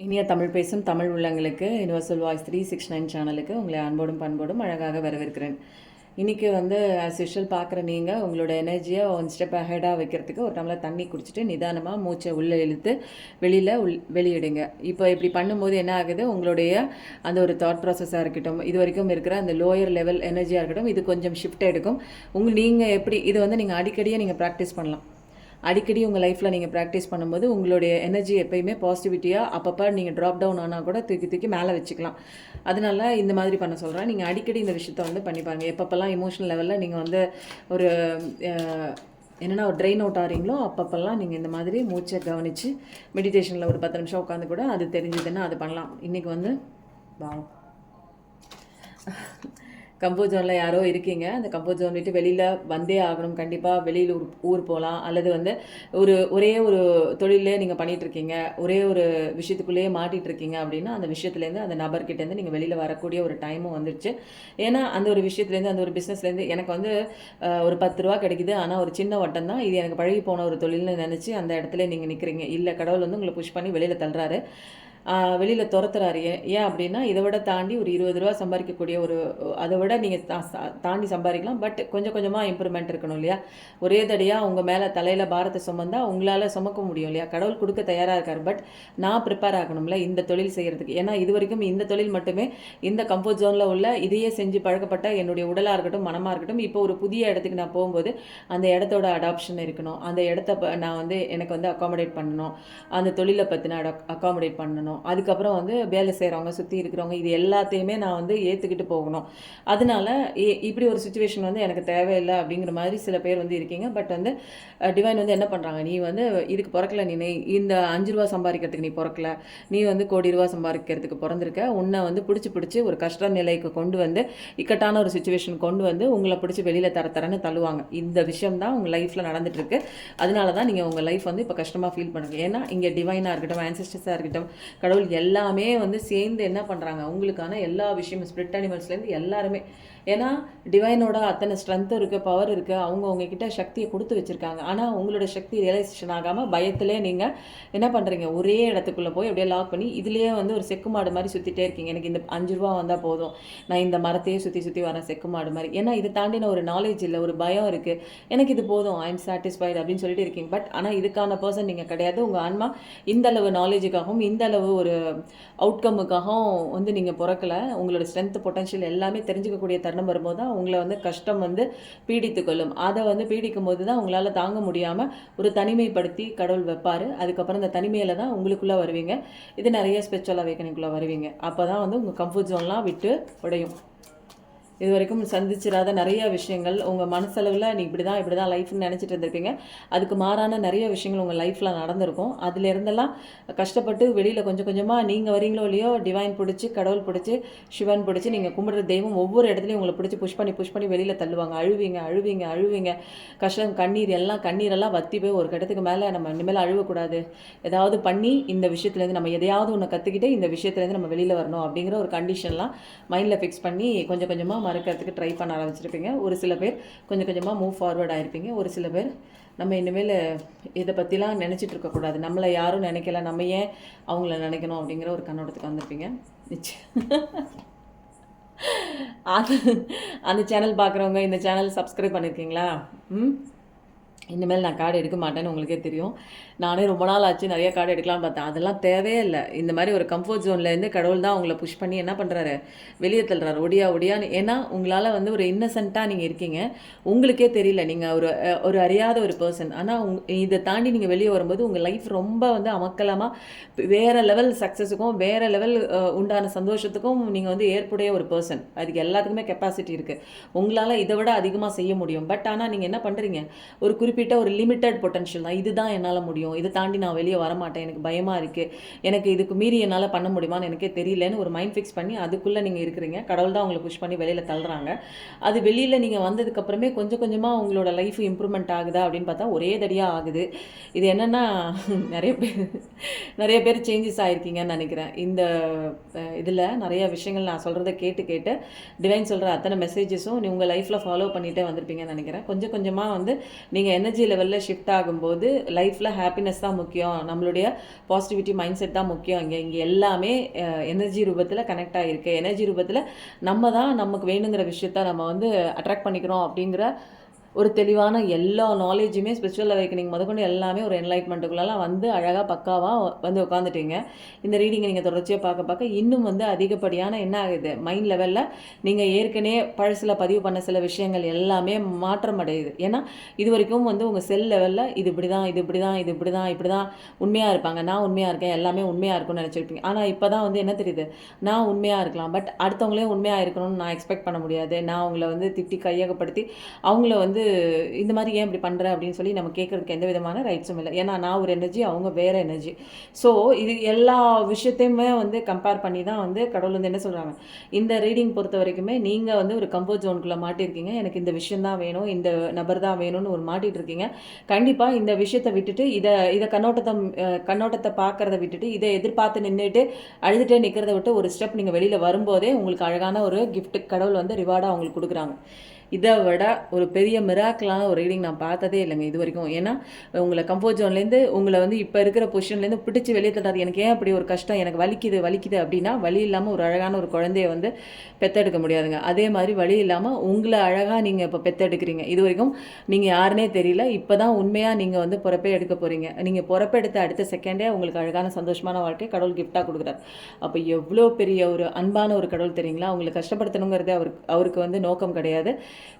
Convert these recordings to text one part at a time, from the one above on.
இனிய தமிழ் பேசும் தமிழ் உள்ளங்களுக்கு யுனிவர்சல் வாய்ஸ் 369 சேனலுக்கு உங்களை அன்போடும் பண்போடும் அழகாக வரவேற்கிறேன். இன்றைக்கி ஆஸ் யூஷுவல் பார்க்குற நீங்கள் உங்களோட எனர்ஜியை ஒன் ஸ்டெப் அஹெடாக வைக்கிறதுக்கு ஒரு டம்ளர் தண்ணி குடிச்சிட்டு நிதானமாக மூச்சை உள்ளே இழுத்து வெளியில் வெளியிடுங்க. இப்போ இப்படி பண்ணும்போது என்ன ஆகுது, உங்களுடைய அந்த ஒரு தாட் ப்ராசஸாக இருக்கட்டும், இது வரைக்கும் இருக்கிற அந்த லோயர் லெவல் எனர்ஜியாக இருக்கட்டும், இது கொஞ்சம் ஷிஃப்ட் எடுக்கும். நீங்கள் எப்படி இது நீங்கள் அடிக்கடியாக நீங்கள் ப்ராக்டிஸ் பண்ணலாம். அடிக்கடி உங்கள் லைஃப்பில் நீங்கள் ப்ராக்டிஸ் பண்ணும்போது உங்களுடைய எனர்ஜி எப்பயுமே பாசிட்டிவிட்டியாக அப்பப்போ நீங்கள் ட்ராப் டவுன் ஆனால் கூட தூக்கி தூக்கி மேலே வச்சுக்கலாம். அதனால இந்த மாதிரி பண்ண சொல்கிறேன். நீங்கள் அடிக்கடி இந்த விஷயத்தை பண்ணி பாருங்கள். எப்பப்பெல்லாம் இமோஷனல் லெவலில் நீங்கள் ஒரு என்னென்னா ஒரு ட்ரெயின் அவுட் ஆகிறீங்களோ அப்பப்பெல்லாம் நீங்கள் இந்த மாதிரி மூச்சை கவனித்து மெடிடேஷனில் ஒரு 10 நிமிஷம் உட்காந்து கூட அது தெரிஞ்சதுன்னா அது பண்ணலாம். இன்றைக்கி பாவம் கம்ஃபர்ட் ஜோனில் யாரோ இருக்கீங்க, அந்த கம்ஃபர்ட் ஜோன் விட்டு வெளியில் வந்தே ஆகணும். கண்டிப்பாக வெளியில் ஊர் போகலாம், அல்லது ஒரே ஒரு தொழிலே நீங்கள் பண்ணிகிட்ருக்கீங்க, ஒரே ஒரு விஷயத்துக்குள்ளேயே மாட்டிகிட்ருக்கீங்க அப்படின்னா அந்த விஷயத்துலேருந்து அந்த நபர்கிட்டேருந்து நீங்கள் வெளியில் வரக்கூடிய ஒரு டைமும் வந்துடுச்சு. ஏன்னா அந்த ஒரு விஷயத்துலேருந்து அந்த ஒரு பிஸ்னஸ்லேருந்து எனக்கு ஒரு 10 ரூபா கிடைக்குது, ஆனால் ஒரு சின்ன வட்டம் தான் இது, எனக்கு பழகி போன ஒரு தொழில்னு நினச்சி அந்த இடத்துல நீங்கள் நிற்கிறீங்க. இல்லை, கடவுள் உங்களை புஷ் பண்ணி வெளியில் தள்ளுறாரு, வெளியில் துரத்துறாரு. ஏன் அப்படின்னா இதை விட தாண்டி ஒரு 20 ரூபா சம்பாதிக்கக்கூடிய அதை விட நீங்கள் தாண்டி சம்பாதிக்கலாம். பட் கொஞ்சம் கொஞ்சமாக இம்ப்ரூவ்மெண்ட் இருக்கணும் இல்லையா? ஒரே தடியாக உங்கள் மேலே தலையில் பாரத்தை சுமந்தால் உங்களால் சுமக்க முடியும் இல்லையா? கடவுள் கொடுக்க தயாராக இருக்கார், பட் நான் ப்ரிப்பேர் ஆகணும்ல இந்த தொழில் செய்கிறதுக்கு. ஏன்னா இது வரைக்கும் இந்த தொழில் மட்டுமே இந்த கம்ஃபர்ட் ஜோனில் உள்ள இதையே செஞ்சு பழக்கப்பட்ட என்னுடைய உடலாக இருக்கட்டும், மனமாக இருக்கட்டும், இப்போ ஒரு புதிய இடத்துக்கு நான் போகும்போது அந்த இடத்தோட அடாப்ஷன் இருக்கணும். அந்த இடத்த நான் எனக்கு அக்காமடேட் பண்ணணும், அந்த தொழிலை பற்றி நான் அக்காமடேட் பண்ணணும். அதுக்கப்புறம் வேலை செய்கிறவங்க சுற்றி இருக்கிறவங்க இது எல்லாத்தையுமே நான் ஏற்றுக்கிட்டு போகணும். அதனால இப்படி ஒரு சுச்சுவேஷன் எனக்கு தேவையில்லை அப்படிங்கிற மாதிரி சில பேர் இருக்கீங்க. பட் டிவைன் என்ன பண்ணுறாங்க, நீ இதுக்கு பிறக்கல, நீ இந்த 5 ரூபா சம்பாதிக்கிறதுக்கு நீ பிறக்கல, நீ கோடி ரூபா சம்பாதிக்கிறதுக்கு பிறந்திருக்க. உன்னை பிடிச்சி ஒரு கஷ்ட நிலைக்கு கொண்டு இக்கட்டான ஒரு சுச்சுவேஷன் கொண்டு உங்களை பிடிச்சி வெளியில் தரன்னு தள்ளுவாங்க. இந்த விஷயம் தான் உங்கள் லைஃப்பில் நடந்துட்டுருக்கு. அதனால தான் நீங்கள் உங்கள் லைஃப் இப்போ கஷ்டமாக ஃபீல் பண்ணுங்க. ஏன்னா இங்கே டிவைனாக இருக்கட்டும், ஆன்செஸ்டர்ஸாக இருக்கட்டும், கடவுள் எல்லாமே சேர்ந்து என்ன பண்ணுறாங்க, உங்களுக்கான எல்லா விஷயமும் ஸ்பிரிட் அனிமல்ஸ்லேருந்து எல்லாருமே. ஏன்னா டிவைனோட அத்தனை ஸ்ட்ரென்த்தும் இருக்குது, பவர் இருக்குது, அவங்க உங்ககிட்ட சக்தியை கொடுத்து வச்சுருக்காங்க. ஆனால் உங்களோட சக்தி ரியலைசேஷன் ஆகாமல் பயத்திலே நீங்கள் என்ன பண்ணுறீங்க, ஒரே இடத்துக்குள்ளே போய் அப்படியே லாக் பண்ணி இதுலேயே ஒரு செக்கு மாடு மாதிரி சுற்றிட்டே இருக்கீங்க. எனக்கு இந்த 5 ரூபா வந்தால் போதும், நான் இந்த மரத்தையே சுற்றி சுற்றி வரேன் செக்கு மாடு மாதிரி. ஏன்னா இதை தாண்டின ஒரு நாலேஜ் இல்லை, ஒரு பயம் இருக்குது, எனக்கு இது போதும், ஐ எம் சாட்டிஸ்ஃபைடு அப்படின்னு சொல்லிட்டு இருக்கீங்க. பட் ஆனால் இதுக்கான பர்சன் நீங்கள் கிடையாது. உங்கள் ஆன்மா இந்த அளவு நாலேஜுக்காகவும் இந்த அளவு ஒரு அவுட்கமுக்காகவும் நீங்கள் பிறக்கலை. உங்களோட ஸ்ட்ரென்த் பொட்டன்ஷியல் எல்லாமே தெரிஞ்சுக்கக்கூடிய தருணம் வரும்போது தான் உங்களை கஷ்டம் பீடித்து கொள்ளும். அதை பீடிக்கும் போது தான் உங்களால் தாங்க முடியாமல் ஒரு தனிமைப்படுத்தி கடவுள் வைப்பார். அதுக்கப்புறம் இந்த தனிமையில் தான் உங்களுக்குள்ளே வருவீங்க. இது நிறைய ஸ்பிரிச்சுவல் அவேக்கனிங்குள்ளே வருவீங்க. அப்போ தான் உங்கள் கம்ஃபர்ட் ஜோன்லாம் விட்டு உடையும். இது வரைக்கும் சந்திச்சிடாத நிறைய விஷயங்கள் உங்கள் மனசளவில் நீ இப்படி தான் லைஃப்னு நினச்சிட்டு இருந்திருப்பீங்க. அதுக்கு மாறான நிறைய விஷயங்கள் உங்கள் லைஃப்பில் நடந்திருக்கும். அதிலிருந்தெல்லாம் கஷ்டப்பட்டு வெளியில் கொஞ்சம் கொஞ்சமாக நீங்கள் வரீங்களோ இல்லையோ, டிவைன் பிடிச்சி, கடவுள் பிடிச்சி, சிவன் பிடிச்சி, நீங்கள் கும்பிடுற தெய்வம் ஒவ்வொரு இடத்துலையும் உங்களை பிடிச்சி புஷ் பண்ணி வெளியில் தள்ளுவாங்க. அழுவீங்க. கஷ்டம், கண்ணீரெல்லாம் வத்தி போய் ஒரு கட்டத்துக்கு மேலே நம்ம இனிமேல் அழுவக்கூடாது, ஏதாவது பண்ணி இந்த விஷயத்துலேருந்து நம்ம எதையாவது ஒன்று கற்றுக்கிட்டு இந்த விஷயத்துலேருந்து நம்ம வெளியில் வரணும் அப்படிங்கிற ஒரு கண்டிஷன்லாம் மைண்டில் ஃபிக்ஸ் பண்ணி கொஞ்சம் கொஞ்சமாக மறக்கிறதுக்கு ட்ரை பண்ண ஆரம்பிச்சிருப்பீங்க. ஒரு சில பேர் கொஞ்சம் கொஞ்சமாக மூவ் ஃபார்வர்ட் ஆகிருப்பீங்க. ஒரு சில பேர் நம்ம இனிமேல் இதை பற்றிலாம் நினச்சிட்டு இருக்கக்கூடாது, நம்மளை யாரும் நினைக்கல, நம்ம ஏன் அவங்கள நினைக்கணும் அப்படிங்கிற ஒரு கண்ணோட்டத்துக்கு வந்திருப்பீங்க. அந்த சேனல் பார்க்குறவங்க இந்த சேனல் சப்ஸ்கிரைப் பண்ணியிருக்கீங்களா? இனிமேல் நான் கார்டு எடுக்க மாட்டேன்னு உங்களுக்கே தெரியும். நானே ரொம்ப நாள் ஆச்சு நிறைய கார்டு எடுக்கலாம்னு பார்த்தேன். அதெல்லாம் தேவையே இல்லை. இந்த மாதிரி ஒரு கம்ஃபர்ட் ஜோன்லேருந்து கடவுள் தான் உங்களை புஷ் பண்ணி என்ன பண்ணுறாரு, வெளியே தள்ளுறாரு ஒடியான்னு. ஏன்னா உங்களால் ஒரு இன்னசென்ட்டாக நீங்கள் இருக்கீங்க, உங்களுக்கே தெரியல, நீங்கள் ஒரு அறியாத ஒரு பர்சன். ஆனால் இதை தாண்டி நீங்கள் வெளியே வரும்போது உங்கள் லைஃப் ரொம்ப அமக்கலமாக வேறு லெவல் சக்ஸஸுக்கும் வேறு லெவல் உண்டான சந்தோஷத்துக்கும் நீங்கள் ஏற்புடைய ஒரு பர்சன். அதுக்கு எல்லாத்துக்குமே கெப்பாசிட்டி இருக்குது. உங்களால் இதை விட அதிகமாக செய்ய முடியும். பட் ஆனால் நீங்கள் என்ன பண்ணுறீங்க, ஒரு குறிப்பிட்ட ஒரு லிமிட்டட் பொட்டன்ஷியல் தான், இதுதான் என்னால் முடியும், இதை தாண்டி நான் வெளியே வரமாட்டேன், எனக்கு பயமாக இருக்குது, எனக்கு இதுக்கு மீறி என்னால் பண்ண முடியுமான்னு எனக்கே தெரியலன்னு ஒரு மைண்ட் ஃபிக்ஸ் பண்ணி அதுக்குள்ளே நீங்கள் இருக்கிறீங்க. கடவுள் தான் உங்களை புஷ் பண்ணி வெளியில் தள்ளுறாங்க. அது வெளியில் நீங்கள் வந்ததுக்கப்புறமே கொஞ்சம் கொஞ்சமாக உங்களோட லைஃப் இம்ப்ரூவ்மெண்ட் ஆகுதா அப்படின்னு பார்த்தா ஒரே தடியாக ஆகுது. இது என்னென்னா நிறைய பேர் சேஞ்சஸ் ஆகிருக்கீங்கன்னு நினைக்கிறேன். இந்த இதில் நிறைய விஷயங்கள் நான் சொல்கிறத கேட்டு டிவைன் சொல்கிற அத்தனை மெசேஜஸும் உங்கள் லைஃப்பில் ஃபாலோ பண்ணிகிட்டே வந்திருப்பீங்கன்னு நினைக்கிறேன். கொஞ்சம் கொஞ்சமாக நீங்கள் என்ன எனர்ஜி லெவலில் ஷிஃப்ட் ஆகும்போது லைஃப்பில் ஹாப்பினஸ் தான் முக்கியம், நம்மளுடைய பாசிட்டிவிட்டி மைண்ட் செட் தான் முக்கியம். இங்கே எல்லாமே எனர்ஜி ரூபத்தில் கனெக்ட் ஆகிருக்கு. எனர்ஜி ரூபத்தில் நம்ம தான் நமக்கு வேணுங்கிற விஷயத்த நம்ம வந்து அட்ராக்ட் பண்ணிக்கிறோம் அப்படிங்கிற ஒரு தெளிவான எல்லா நாலேஜுமே ஸ்பிரிச்சுவல் அவேக்கனிங் முதற்கொண்டு எல்லாமே ஒரு என்லைட்மெண்ட்டுக்குள்ளெல்லாம் வந்து அழகாக பக்காவாக வந்து உட்காந்துட்டீங்க. இந்த ரீடிங்கை நீங்கள் தொடர்ச்சியாக பார்க்க பார்க்க இன்னும் வந்து அதிகப்படியான என்ன ஆகுது, மைண்ட் லெவலில் நீங்கள் ஏற்கனவே பழசில் பதிவு பண்ண சில விஷயங்கள் எல்லாமே மாற்றம் அடையுது. ஏன்னா இது வரைக்கும் வந்து உங்கள் செல் லெவலில் இது இப்படி தான், இது இப்படி தான், இது இப்படி தான், இப்படி தான் உண்மையாக இருப்பாங்க, நான் உண்மையாக இருக்கேன், எல்லாமே உண்மையாக இருக்கும்னு நினச்சிருப்பீங்க. ஆனால் இப்போ தான் வந்து என்ன தெரியுது, நான் உண்மையாக இருக்கலாம், பட் அடுத்தவங்களே உண்மையாக இருக்கணும்னு நான் எக்ஸ்பெக்ட் பண்ண முடியாது. நான் அவங்கள வந்து திட்டி கையகப்படுத்தி அவங்கள வந்து இந்த மாதிரி ஏன் இப்படி பண்ணுற அப்படின்னு சொல்லி நம்ம கேட்குறதுக்கு எந்த விதமான ரைட்ஸும் இல்லை. ஏன்னா நான் ஒரு எனர்ஜி, அவங்க வேறு எனர்ஜி. ஸோ இது எல்லா விஷயத்தையுமே வந்து கம்பேர் பண்ணி தான் வந்து கடவுள் வந்து என்ன சொல்கிறாங்க, இந்த ரீடிங் பொறுத்த வரைக்குமே நீங்கள் வந்து ஒரு கம்ஃபர்ட் ஜோனுக்குள்ளே மாட்டியிருக்கீங்க. எனக்கு இந்த விஷயம் தான் வேணும், இந்த நபர் தான் வேணும்னு ஒரு மாட்டிகிட்டு இருக்கீங்க. கண்டிப்பாக இந்த விஷயத்தை விட்டுட்டு இதை கண்ணோட்டத்தை பார்க்குறத விட்டுட்டு இதை எதிர்பார்த்து நின்றுட்டு அழுதுகிட்டே நிற்கிறத விட்டு ஒரு ஸ்டெப் நீங்கள் வெளியில் வரும்போதே உங்களுக்கு அழகான ஒரு கிஃப்ட் கடவுள் வந்து ரிவார்டாக அவங்களுக்கு கொடுக்குறாங்க. இதை விட ஒரு பெரிய மிராக்கலான ஒரு ரீடிங் நான் பார்த்ததே இல்லைங்க இது வரைக்கும். ஏன்னா உங்களை கம்ஃபர்ட் ஜோன்லேருந்து உங்களை வந்து இப்போ இருக்கிற பொசிஷன்லேருந்து பிடிச்சி வெளியே தட்டாது. எனக்கு ஏன் அப்படி ஒரு கஷ்டம், எனக்கு வலிக்குது அப்படின்னா வலி இல்லாமல் ஒரு அழகான ஒரு குழந்தைய வந்து பெற்றெடுக்க முடியாதுங்க. அதே மாதிரி வலி இல்லாமல் உங்களை அழகாக நீங்கள் இப்போ பெற்றெடுக்கிறீங்க. இது வரைக்கும் நீங்கள் யாருன்னே தெரியல, இப்போ தான் உண்மையாக நீங்கள் வந்து பொறுப்பே எடுக்க போகிறீங்க. நீங்கள் பொறுப்பெடுத்த அடுத்த செகண்டே உங்களுக்கு அழகான சந்தோஷமான வாழ்க்கை கடவுள் கிஃப்டாக கொடுக்குறாரு. அப்போ எவ்வளோ பெரிய ஒரு அன்பான ஒரு கடவுள் தெரியுங்களா. உங்களை கஷ்டப்படுத்தணுங்கிறது அவருக்கு வந்து நோக்கம் கிடையாது.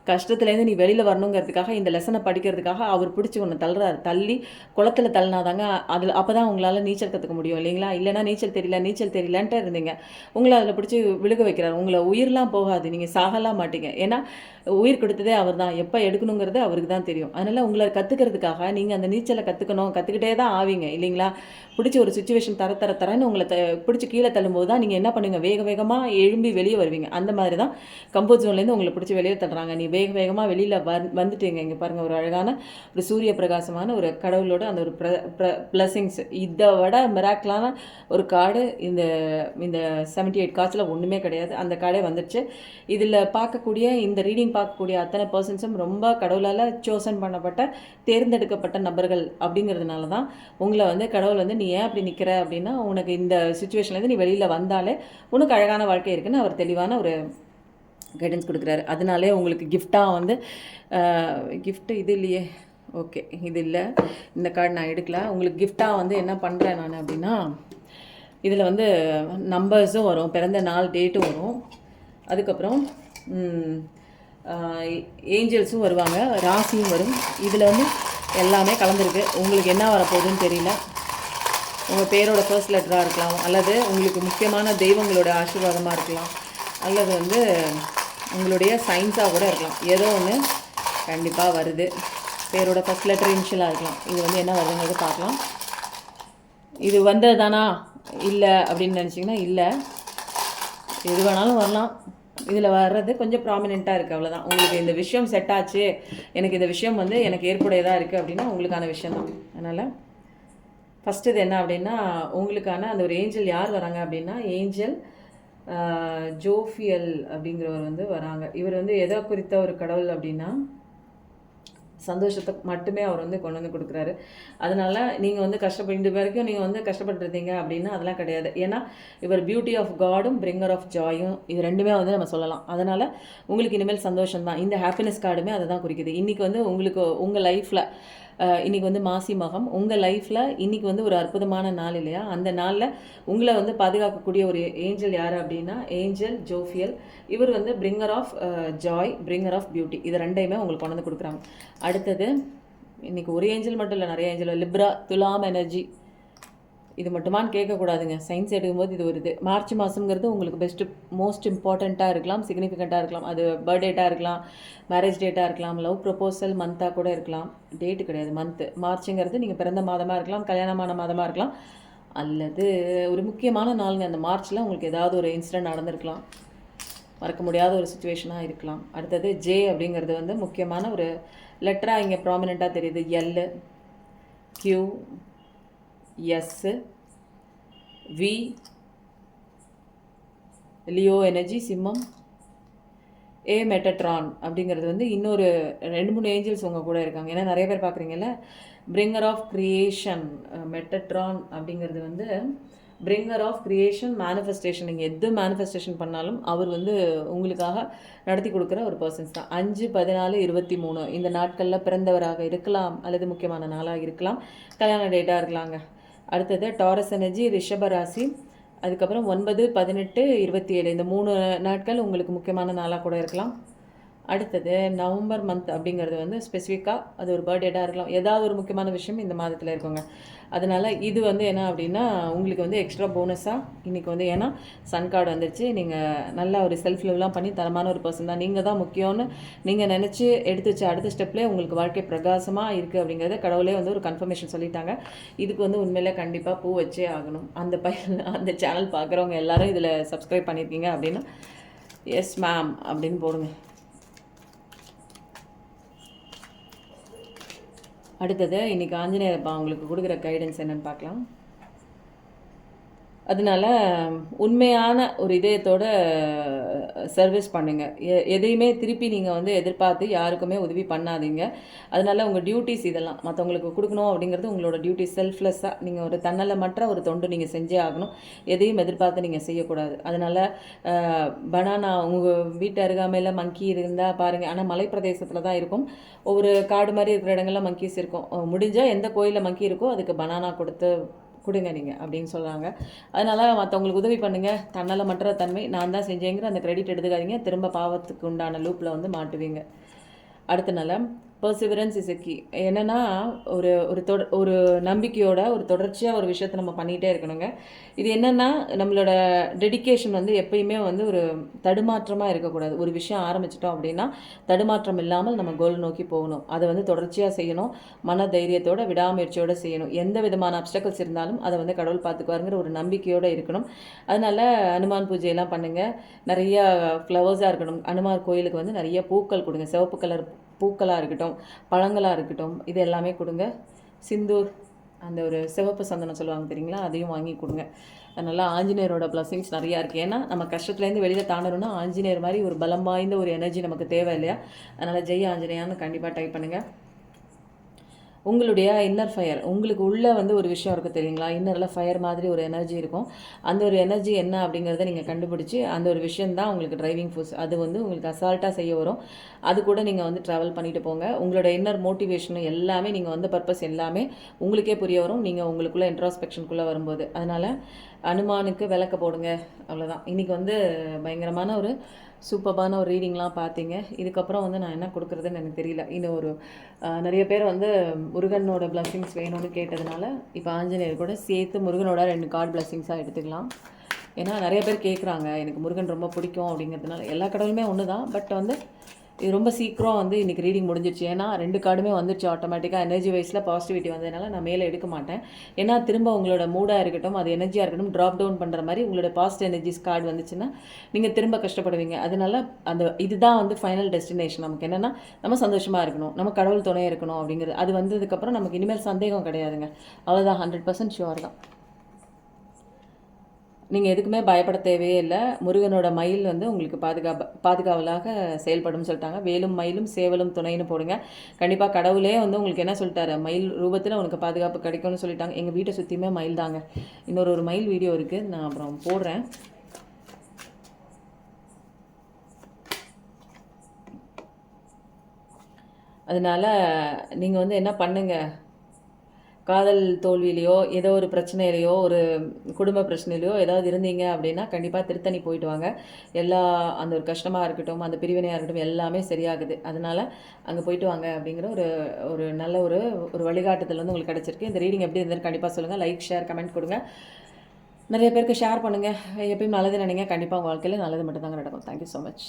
கஷ்டத்துலேருந்து நீ வெளியில் வரணுங்கிறதுக்காக இந்த லெசனை படிக்கிறதுக்காக அவர் பிடிச்சி ஒன்று தள்ளுறாரு. தள்ளி குளத்தில் தள்ளினாதாங்க அதில் அப்போ தான் உங்களால் நீச்சல் கற்றுக்க முடியும் இல்லைங்களா. இல்லைனா நீச்சல் தெரியலன்ட்டு இருந்தீங்க, உங்களை அதில் பிடிச்சி விழுக வைக்கிறார். உங்களை உயிரெலாம் போகாது, நீங்கள் சாகலாம் மாட்டீங்க. ஏன்னா உயிர் கொடுத்ததே அவர் தான், எப்போ எடுக்கணுங்கிறது அவருக்கு தான் தெரியும். அதனால் உங்களை கற்றுக்கிறதுக்காக நீங்கள் அந்த நீச்சலை கற்றுக்கிட்டே தான் ஆவீங்க இல்லைங்களா. பிடிச்சி ஒரு சுச்சுவேஷன் தரன்னு உங்களை பிடிச்சி கீழே தள்ளும்போது தான் நீங்கள் என்ன பண்ணுவீங்க, வேகமாக எழும்பி வெளியே வருவீங்க. அந்த மாதிரி தான் கம்ஃபர்ட் ஜோன்லேருந்து உங்களை பிடிச்சி வெளியே தள்ளுறாங்க. நீ வேகமாக வெளியில் வந்துட்டீங்க. இங்கே பாருங்கள், ஒரு அழகான ஒரு சூரிய பிரகாசமான ஒரு கடவுளோட அந்த ஒரு பிளஸிங்ஸ். இதை விட மிராக்கலான ஒரு கார்டு இந்த 78 கார்ட்ஸில் ஒன்றுமே கிடையாது. அந்த கார்டே வந்துடுச்சு. இதில் பார்க்கக்கூடிய இந்த ரீடிங் பார்க்கக்கூடிய அத்தனை பர்சன்ஸும் ரொம்ப கடவுளால் சோசன் பண்ணப்பட்ட தேர்ந்தெடுக்கப்பட்ட நபர்கள். அப்படிங்கிறதுனால தான் உங்களை வந்து கடவுள் வந்து நீ ஏன் அப்படி நிற்கிற அப்படின்னா, உனக்கு இந்த சுச்சுவேஷன்லேருந்து நீ வெளியில் வந்தாலே உனக்கு அழகான வாழ்க்கை இருக்குன்னு அவர் தெளிவான ஒரு கைடன்ஸ் கொடுக்குறாரு. அதனாலே உங்களுக்கு கிஃப்டாக வந்து கிஃப்ட்டு இது இல்லையே, ஓகே இது இல்லை, இந்த கார்டு நான் எடுக்கல. உங்களுக்கு கிஃப்டாக வந்து என்ன பண்ணுறேன் நான் அப்படின்னா, இதில் வந்து நம்பர்ஸும் வரும், பிறந்த நாள் டேட்டும் வரும், அதுக்கப்புறம் ஏஞ்சல்ஸும் வருவாங்க, ராசியும் வரும். இதில் வந்து எல்லாமே கலந்துருக்கு. உங்களுக்கு என்ன வரப்போகுதுன்னு தெரியல. உங்கள் பேரோட ஃபர்ஸ்ட் லெட்டராக இருக்கலாம், அல்லது உங்களுக்கு முக்கியமான தெய்வங்களோட ஆசீர்வாதமாக இருக்கலாம், அல்லது வந்து உங்களுடைய சயின்ஸாக கூட இருக்கலாம். ஏதோ ஒன்று கண்டிப்பாக வருது. பேரோட ஃபர்ஸ்ட் லெட்டர் இனிஷியலாக இருக்கலாம். இது வந்து என்ன வருதுங்கிறது பார்க்கலாம். இது வந்தது தானா இல்லை அப்படின்னு நினச்சிங்கன்னா இல்லை, எது வேணாலும் வரலாம். இதில் வர்றது கொஞ்சம் ப்ராமினெண்ட்டாக இருக்குது, அவ்வளோதான். உங்களுக்கு இந்த விஷயம் செட் ஆச்சு, எனக்கு இந்த விஷயம் வந்து எனக்கு ஏற்புடையதாக இருக்குது அப்படின்னா உங்களுக்கான விஷயந்தான். அதனால் ஃபஸ்ட்டு இது என்ன அப்படின்னா, உங்களுக்கான அந்த ஒரு ஏஞ்சல் யார் வராங்க அப்படின்னா, ஏஞ்சல் ஜோஃபியல் அப்படிங்கிறவர் வந்து வராங்க. இவர் வந்து எதை குறித்த ஒரு கடவுள் அப்படின்னா, சந்தோஷத்தை மட்டுமே அவர் வந்து கொண்டு வந்து கொடுக்குறாரு. அதனால் நீங்கள் வந்து கஷ்டப்பட்டு வரைக்கும் நீங்கள் வந்து கஷ்டப்பட்டுருந்தீங்க அப்படின்னா அதெல்லாம் கிடையாது. ஏன்னா இவர் பியூட்டி ஆஃப் காடும் பிரிங்கர் ஆஃப் ஜாயும், இது ரெண்டுமே வந்து நம்ம சொல்லலாம். அதனால் உங்களுக்கு இனிமேல் சந்தோஷம் தான். இந்த ஹாப்பினஸ் கார்டுமே அதை தான் குறிக்குது. இன்றைக்கி வந்து உங்களுக்கு உங்கள் லைஃப்பில் இன்றைக்கி வந்து மாசி மகம், உங்கள் லைஃப்பில் இன்றைக்கி வந்து ஒரு அற்புதமான நாள் இல்லையா. அந்த நாளில் உங்களை வந்து பாதுகாக்கக்கூடிய ஒரு ஏஞ்சல் யார் அப்படின்னா ஏஞ்சல் ஜோஃபியல். இவர் வந்து bringer of joy, bringer of beauty, இது ரெண்டையுமே உங்களுக்கு கொண்டு வந்து கொடுக்குறாங்க. அடுத்தது இன்றைக்கி ஒரு ஏஞ்சல் மட்டும் இல்லை, நிறைய ஏஞ்சல். லிப்ரா, துலாம் எனர்ஜி, இது மட்டுமான்னு கேட்கக்கூடாதுங்க. சயின்ஸ் எடுக்கும்போது இது வருது. மார்ச் மாதங்கிறது உங்களுக்கு பெஸ்ட்டு மோஸ்ட் இம்பார்ட்டண்ட்டாக இருக்கலாம், சிக்னிஃபிகண்ட்டாக இருக்கலாம். அது பர்த்டேட்டாக இருக்கலாம், மேரேஜ் டேட்டாக இருக்கலாம், லவ் ப்ரொபோசல் மந்த்தாக கூட இருக்கலாம். டேட்டு கிடையாது, மந்த்து. மார்ச்சுங்கிறது நீங்கள் பிறந்த மாதமாக இருக்கலாம், கல்யாணமான மாதமாக இருக்கலாம், அல்லது ஒரு முக்கியமான நாளுங்க. அந்த மார்ச்சில் உங்களுக்கு ஏதாவது ஒரு இன்சிடென்ட் நடந்திருக்கலாம், மறக்க முடியாத ஒரு சுச்சுவேஷனாக இருக்கலாம். அடுத்தது ஜே அப்படிங்கிறது வந்து முக்கியமான ஒரு லெட்டராக இங்கே ப்ராமினெண்ட்டாக தெரியுது. L, Q, S, V, Leo energy சிம்மம், மெட்டட்ரான் அப்படிங்கிறது வந்து இன்னொரு 2-3 ஏஞ்சல்ஸ் உங்கள் கூட இருக்காங்க. ஏன்னா நிறைய பேர் பார்க்குறீங்கல்ல, பிரிங்கர் ஆஃப் கிரியேஷன். மெட்டட்ரான் அப்படிங்கிறது வந்து பிரிங்கர் ஆஃப் கிரியேஷன், மேனிஃபெஸ்டேஷன். நீங்கள் எது மேனிஃபெஸ்டேஷன் பண்ணாலும் அவர் வந்து உங்களுக்காக நடத்தி கொடுக்குற ஒரு பர்சன்ஸ் தான். 5, 14, 23 இந்த நாட்களில் பிறந்தவராக இருக்கலாம், அல்லது முக்கியமான நாளாக இருக்கலாம், கல்யாண டேட்டாக இருக்கலாங்க. அடுத்தது டாரஸ் எனர்ஜி, ரிஷப ராசி. அதுக்கப்புறம் 9, 18, 27 இந்த 3 நாட்கள் உங்களுக்கு முக்கியமான நாளாக கூட இருக்கலாம். அடுத்தது நவம்பர் மந்த் அப்படிங்கிறது வந்து ஸ்பெசிஃபிக்காக அது ஒரு பர்த்டேட்டாக இருக்கலாம், ஏதாவது ஒரு முக்கியமான விஷயம் இந்த மாதத்தில் இருக்குங்க. அதனால் இது வந்து என்ன அப்படின்னா உங்களுக்கு வந்து எக்ஸ்ட்ரா போனஸாக இன்றைக்கி வந்து, ஏன்னா சன் கார்டு வந்துருச்சு, நீங்கள் நல்லா ஒரு செல்ஃப் லெவலாம் பண்ணி தரமான ஒரு பர்சன் தான், நீங்கள் தான் முக்கியம்னு நீங்கள் நினச்சி எடுத்து வச்ச அடுத்த ஸ்டெப்லேயே உங்களுக்கு வாழ்க்கை பிரகாசமாக இருக்குது அப்படிங்கிறத கடவுளே வந்து ஒரு கன்ஃபர்மேஷன் சொல்லிட்டாங்க. இதுக்கு வந்து உண்மையிலே கண்டிப்பாக பூ வச்சே ஆகணும். அந்த சேனல் பார்க்குறவங்க எல்லாரும் இதில் சப்ஸ்கிரைப் பண்ணியிருக்கீங்க அப்படின்னா எஸ் மேம் அப்படின்னு போடுங்க. அடுத்தது இன்றைக்கி ஆஞ்சநேயரப்பா உங்களுக்கு கொடுக்குற கைடன்ஸ் என்னென்னு பார்க்கலாம். அதனால உண்மையான ஒரு இதயத்தோட சர்வீஸ் பண்ணுங்கள். எதையுமே திருப்பி நீங்கள் வந்து எதிர்பார்த்து யாருக்குமே உதவி பண்ணாதீங்க. அதனால உங்கள் டியூட்டிஸ் இதெல்லாம் மற்றவங்களுக்கு கொடுக்கணும் அப்படிங்கிறது உங்களோட டியூட்டி. செல்ஃப்லெஸ்ஸாக நீங்கள் ஒரு தன்னலமற்ற ஒரு தொண்டு நீங்கள் செஞ்சே ஆகணும். எதையும் எதிர்பார்த்து நீங்கள் செய்யக்கூடாது. அதனால் பனானா உங்கள் வீட்டு அருகாமையில் மங்கி இருந்தால் பாருங்கள். ஆனால் மலைப்பிரதேசத்தில் தான் இருக்கும். ஒவ்வொரு காடு மாதிரி இருக்கிற இடங்கள்ல மங்கீஸ் இருக்கும். முடிஞ்சால் எந்த கோயிலில் மங்கி இருக்கோ அதுக்கு பனானா கொடுங்க நீங்கள் அப்படின்னு சொல்கிறாங்க. அதனால் மற்றவங்களுக்கு உதவி பண்ணுங்கள். தன்னலமற்ற தன்மை, நான் தான் செஞ்சேங்கிற அந்த கிரெடிட் எடுத்துக்காதீங்க. திரும்ப பாவத்துக்கு உண்டான லூப்பில் வந்து மாட்டுவீங்க. அடுத்த நாள் பர்சிவரன்ஸ் இஸ் எ கீ. என்னென்னா ஒரு நம்பிக்கையோட ஒரு தொடர்ச்சியாக ஒரு விஷயத்தை நம்ம பண்ணிகிட்டே இருக்கணுங்க. இது என்னென்னா நம்மளோட டெடிக்கேஷன் வந்து எப்பயுமே வந்து ஒரு தடுமாற்றமாக இருக்கக்கூடாது. ஒரு விஷயம் ஆரம்பிச்சிட்டோம் அப்படின்னா தடுமாற்றம் இல்லாமல் நம்ம கோல் நோக்கி போகணும். அதை வந்து தொடர்ச்சியாக செய்யணும். மன தைரியத்தோட விடாமுயற்சியோடு செய்யணும். எந்த விதமான அப்டக்கல்ஸ் இருந்தாலும் அதை வந்து கடவுள் பார்த்துக்குவாருங்கிற ஒரு நம்பிக்கையோடு இருக்கணும். அதனால் அனுமான் பூஜையெல்லாம் பண்ணுங்கள். நிறையா ஃப்ளவர்ஸாக இருக்கணும். அனுமார் கோயிலுக்கு வந்து நிறைய பூக்கள் கொடுங்க. சிவப்பு கலர் பூக்களாக இருக்கட்டும், பழங்களாக இருக்கட்டும், இது எல்லாமே கொடுங்க. சிந்தூர், அந்த ஒரு சிவப்பு சந்தனம் சொல்லுவாங்க தெரியுங்களா, அதையும் வாங்கி கொடுங்க. அதனால் ஆஞ்சநேயரோட பிளஸிங்ஸ் நிறையா இருக்குது. ஏன்னா நம்ம கஷ்டத்துலேருந்து வெளியில் தாண்டணும்னா ஆஞ்சநேயர் மாதிரி ஒரு பலம் வாய்ந்த ஒரு எனர்ஜி நமக்கு தேவை இல்லையா? அதனால் ஜெய் ஆஞ்சநேயான்னு கண்டிப்பாக டைப் பண்ணுங்கள். உங்களுடைய இன்னர் ஃபயர், உங்களுக்கு உள்ளே வந்து ஒரு விஷயம் இருக்குது தெரியுங்களா? இன்னரில் ஃபயர் மாதிரி ஒரு எனர்ஜி இருக்கும். அந்த ஒரு எனர்ஜி என்ன அப்படிங்கிறத நீங்கள் கண்டுபிடிச்சி அந்த ஒரு விஷயந்தான் உங்களுக்கு டிரைவிங் ஃபோர்ஸ். அது வந்து உங்களுக்கு அசால்ட்டாக செய்ய வரும். அது கூட நீங்கள் வந்து ட்ராவல் பண்ணிட்டு போங்க. உங்களோட இன்னர் மோட்டிவேஷன் எல்லாமே, நீங்கள் வந்து பர்பஸ் எல்லாமே உங்களுக்கே புரிய வரும் நீங்கள் உங்களுக்குள்ளே இன்ட்ராஸ்பெக்ஷனுக்குள்ளே வரும்போது. அதனால் அனுமானுக்கு விளக்க போடுங்க. அவ்வளோதான். இன்றைக்கி வந்து பயங்கரமான ஒரு சூப்பரான ஒரு ரீடிங்லாம் பார்த்தீங்க. இதுக்கப்புறம் வந்து நான் என்ன கொடுக்குறதுன்னு எனக்கு தெரியல. இன்னும் ஒரு நிறைய பேர் வந்து முருகனோட பிளஸ்ஸிங்ஸ் வேணும்னு கேட்டதுனால இப்போ ஆஞ்சநேயர் கூட சேர்த்து முருகனோட 2 கார்டு பிளஸ்ஸிங்ஸாக எடுத்துக்கலாம். ஏன்னா நிறைய பேர் கேட்குறாங்க, எனக்கு முருகன் ரொம்ப பிடிக்கும் அப்படிங்கிறதுனால. எல்லா கடவுளுமே ஒன்று தான், பட் வந்து இது ரொம்ப சீக்கிரம் வந்து இன்றைக்கி ரீடிங் முடிஞ்சிருச்சு. ஏன்னா 2 கார்டுமே வந்துருச்சு ஆட்டோமேட்டிக்காக. எனர்ஜி வைஸில் பாசிட்டிவிட்டி வந்ததுனால நான் மேலே எடுக்க மாட்டேன். ஏன்னா திரும்ப உங்களோட மூடாக இருக்கட்டும், அது எனர்ஜியாக இருக்கட்டும், ட்ராப் டவுன் பண்ணுற மாதிரி உங்களோட பாசிட்டிவ் எனர்ஜிஸ் கார்டு வந்துச்சுன்னா நீங்கள் திரும்ப கஷ்டப்படுவீங்க. அதனால இதுதான் வந்து ஃபைனல் டெஸ்டினேஷன். நமக்கு என்னென்னா நம்ம சந்தோஷமாக இருக்கணும், நம்ம கடவுள் துணை இருக்கணும் அப்படிங்கிறது. அது வந்ததுக்கப்புறம் நமக்கு இனிமேல் சந்தேகம் கிடையாதுங்க. அவ்வளோதான், 100% ஷுவர் தான். நீங்கள் எதுக்குமே பயப்பட தேவையே இல்லை. முருகனோட மயில் வந்து உங்களுக்கு பாதுகாவலாக செயல்படும் சொல்லிட்டாங்க. வேலும் மயிலும் சேவலும் துணைன்னு போடுங்க. கண்டிப்பாக கடவுளே வந்து உங்களுக்கு என்ன சொல்லிட்டாரு, மயில் ரூபத்தில் உனக்கு பாதுகாப்பு கிடைக்கும்னு சொல்லிட்டாங்க. எங்கள் வீட்டை சுற்றியுமே மயில் தாங்க. இன்னொரு மயில் வீடியோ இருக்குது, நான் அப்புறம் போடுறேன். அதனால் நீங்கள் வந்து என்ன பண்ணுங்கள், காதல் தோல்வியிலையோ ஏதோ ஒரு பிரச்சனையிலையோ ஒரு குடும்ப பிரச்சனையிலையோ ஏதாவது இருந்தீங்க அப்படின்னா கண்டிப்பாக திருத்தணி போயிட்டு வாங்க. அந்த ஒரு கஷ்டமாக இருக்கட்டும், அந்த பிரிவினையாக இருக்கட்டும், எல்லாமே சரியாகுது. அதனால் அங்கே போயிட்டு வாங்க அப்படிங்கிற ஒரு நல்ல ஒரு வழிகாட்டுதல் வந்து உங்களுக்கு கிடச்சிருக்கு. இந்த ரீடிங் எப்படி இருந்தது கண்டிப்பாக சொல்லுங்கள். லைக், ஷேர், கமெண்ட் கொடுங்க. நிறைய பேருக்கு ஷேர் பண்ணுங்கள். எப்பயும் நல்லது நினைங்க. கண்டிப்பாக உங்கள் வாழ்க்கையில் நல்லது மட்டும்தாங்க நடக்கும். Thank you so much.